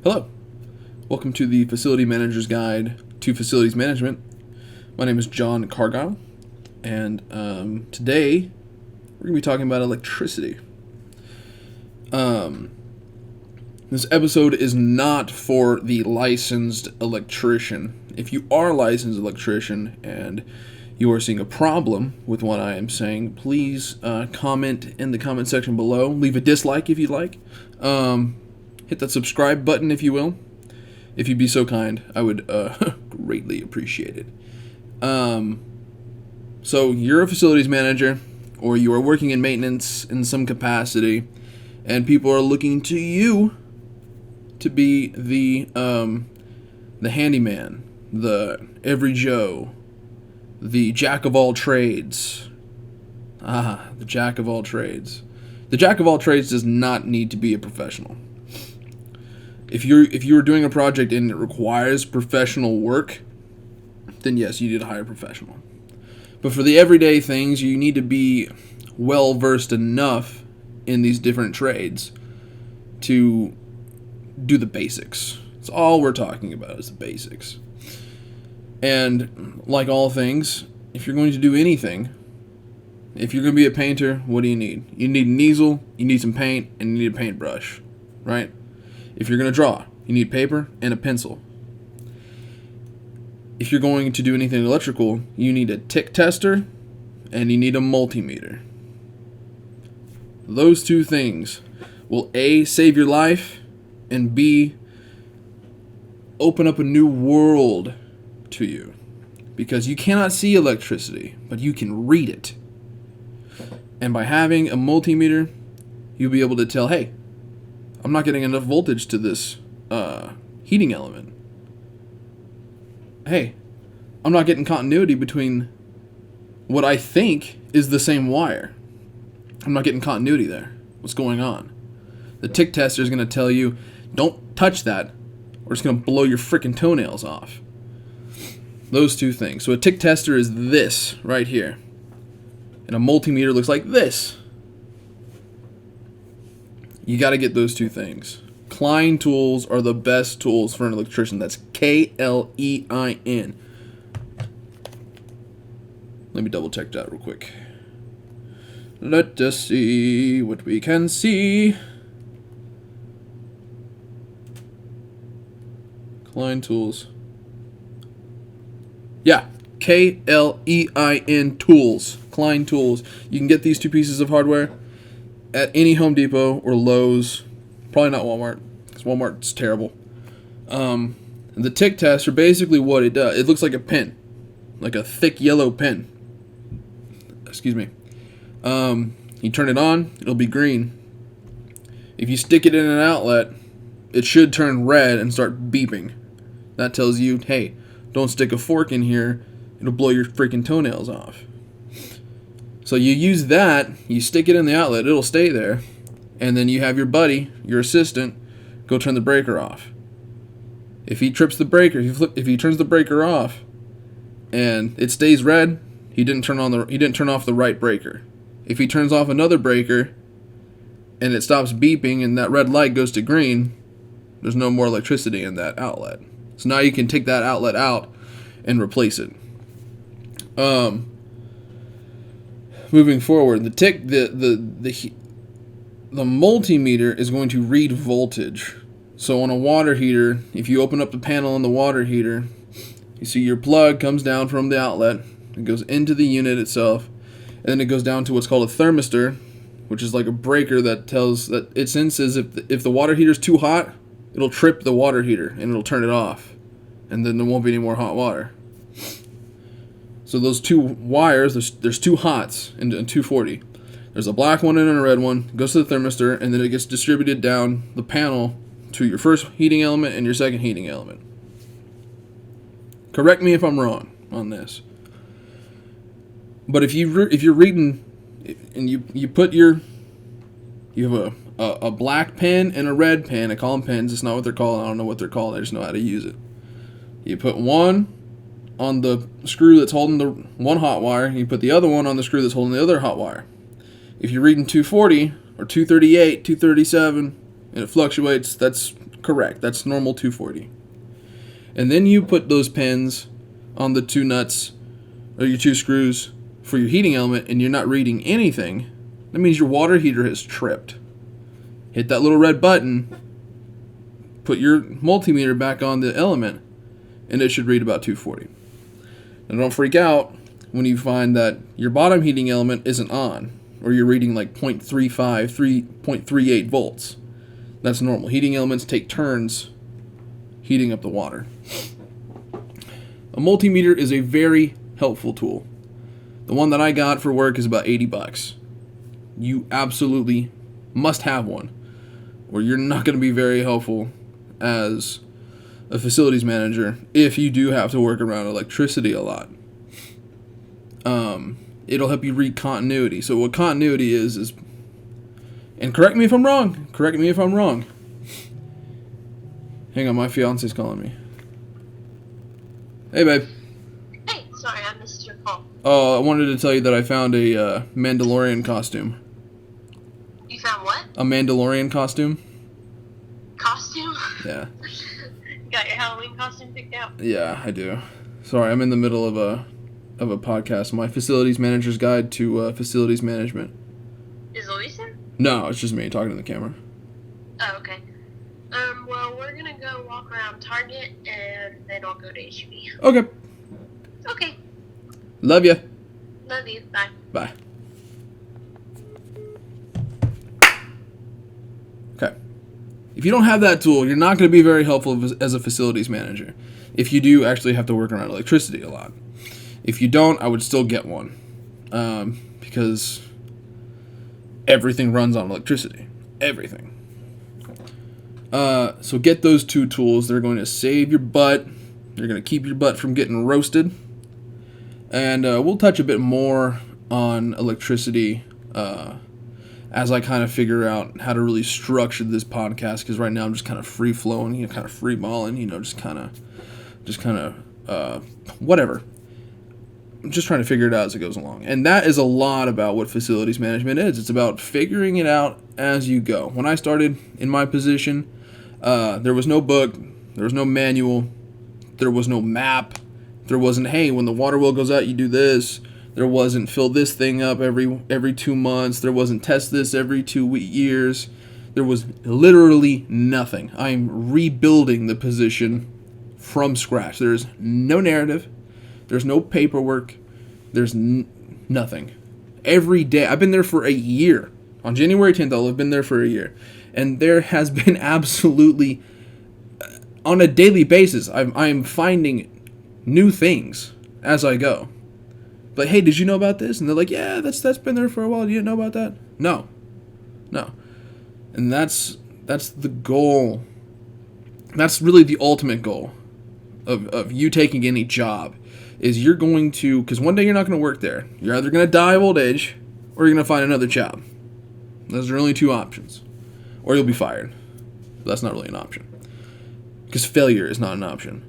Hello, welcome to the Facility Manager's Guide to Facilities Management. My name is John Cargyle, and today we're going to be talking about electricity. This episode is not for the licensed electrician. If you are a licensed electrician and you are seeing a problem with what I am saying, please comment in the comment section below. Leave a dislike if you'd like. Hit that subscribe button if you will. If you'd be so kind, I would greatly appreciate it. So you're a facilities manager, or you are working in maintenance in some capacity, and people are looking to you to be the handyman, the every Joe, the jack of all trades. The jack of all trades. The jack of all trades does not need to be a professional. If you're doing a project and it requires professional work, then yes, you need to hire a professional. But for the everyday things, you need to be well versed enough in these different trades to do the basics. That's all we're talking about is the basics. And like all things, if you're going to do anything, if you're going to be a painter, what do you need? You need an easel, you need some paint, and you need a paintbrush, right? If you're going to draw, you need paper and a pencil. If you're going to do anything electrical, you need a tick tester and you need a multimeter. Those two things will A, save your life, and B, open up a new world to you. Because you cannot see electricity, but you can read it. And by having a multimeter, you'll be able to tell, hey, I'm not getting enough voltage to this heating element. Hey, I'm not getting continuity between what I think is the same wire. I'm not getting continuity there. What's going on? The tick tester is going to tell you, don't touch that, or it's going to blow your freaking toenails off. Those two things. So a tick tester is this right here. And a multimeter looks like this. You got to get those two things. Klein tools are the best tools for an electrician. That's Klein. Let me double check that real quick. Let us see what we can see. Klein tools. Yeah, Klein tools. Klein tools. You can get these two pieces of hardware at any Home Depot or Lowe's. Probably not Walmart, because Walmart's terrible. The tick tester, basically what it does, it looks like a pin, like a thick yellow pin. Excuse me. You turn it on, it'll be green. If you stick it in an outlet, it should turn red and start beeping. That tells you, hey, don't stick a fork in here, it'll blow your freaking toenails off. So you use that, you stick it in the outlet, it'll stay there, and then you have your buddy, your assistant, go turn the breaker off. If he trips the breaker, if he turns the breaker off, and it stays red, he didn't turn off the right breaker. If he turns off another breaker, and it stops beeping, and that red light goes to green, there's no more electricity in that outlet. So now you can take that outlet out and replace it. Moving forward, the multimeter is going to read voltage. So on a water heater, if you open up the panel on the water heater, you see your plug comes down from the outlet, it goes into the unit itself, and then it goes down to what's called a thermistor, which is like a breaker that tells that it senses if the water heater's too hot, it'll trip the water heater and it'll turn it off, and then there won't be any more hot water. So those two wires, there's two hots in 240. There's a black one and a red one. It goes to the thermistor, and then it gets distributed down the panel to your first heating element and your second heating element. Correct me if I'm wrong on this. But if you're reading, and you have a black pen and a red pen. I call them pens. It's not what they're called. I don't know what they're called. I just know how to use it. You put one on the screw that's holding the one hot wire, and you put the other one on the screw that's holding the other hot wire. If you're reading 240 or 238, 237, and it fluctuates, that's Correct. That's normal 240. And then you put those pins on the 2 nuts or your 2 screws for your heating element and you're not reading anything. That means your water heater has tripped. Hit that little red button, put your multimeter back on the element, and it should read about 240. Now don't freak out when you find that your bottom heating element isn't on, or you're reading like 0.35, 3.38 volts. That's normal. Heating elements take turns heating up the water. A multimeter is a very helpful tool. The one that I got for work is about $80. You absolutely must have one, or you're not going to be very helpful as a facilities manager if you do have to work around electricity a lot. It'll help you read continuity. So what continuity is, and correct me if I'm wrong. Hang on, my fiance's calling me. Hey, babe. Hey, sorry, I missed your call. Oh, I wanted to tell you that I found a Mandalorian costume. You found what? A Mandalorian costume? Costume? Yeah. You got your Halloween costume picked out? Yeah, I do. Sorry, I'm in the middle of a podcast. My facilities manager's guide to facilities management. Is Luis in? No, it's just me talking to the camera. Oh, okay. Well, we're gonna go walk around Target, and then I'll go to HB. Okay. Okay. Love ya. Love you. Bye. Bye. Okay. If you don't have that tool, you're not going to be very helpful as a facilities manager. If you do actually have to work around electricity a lot. If you don't, I would still get one. Because everything runs on electricity. Everything. So get those 2 tools. They're going to save your butt. They're going to keep your butt from getting roasted. And we'll touch a bit more on electricity as I kind of figure out how to really structure this podcast. Because right now I'm just kind of free flowing, kind of free balling, just kind of whatever. I'm just trying to figure it out as it goes along. And that is a lot about what facilities management is. It's about figuring it out as you go. When I started in my position, there was no book, there was no manual, there was no map, there wasn't, hey, when the water well goes out, you do this. There wasn't fill this thing up every 2 months. There wasn't test this every 2 years. There was literally nothing. I'm rebuilding the position from scratch. There's no narrative. There's no paperwork. There's nothing. Every day, I've been there for a year. On January 10th, I'll have been there for a year. And there has been absolutely, on a daily basis, I'm finding new things as I go. Like, hey, did you know about this? And they're like, yeah, that's been there for a while. You didn't know about that? No. And that's the goal. That's really the ultimate goal of you taking any job. Is you're going to, because one day you're not going to work there. You're either going to die of old age, or you're going to find another job. Those are only 2 options. Or you'll be fired. But that's not really an option. Because failure is not an option.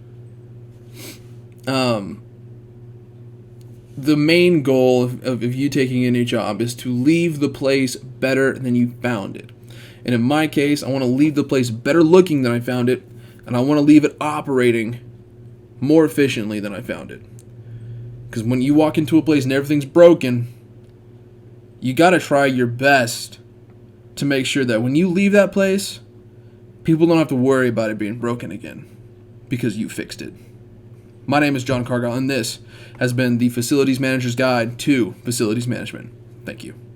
The main goal of you taking any job is to leave the place better than you found it. And in my case, I want to leave the place better looking than I found it, and I want to leave it operating more efficiently than I found it. Because when you walk into a place and everything's broken, you got to try your best to make sure that when you leave that place, people don't have to worry about it being broken again because you fixed it. My name is John Cargill, and this has been the Facilities Manager's Guide to Facilities Management. Thank you.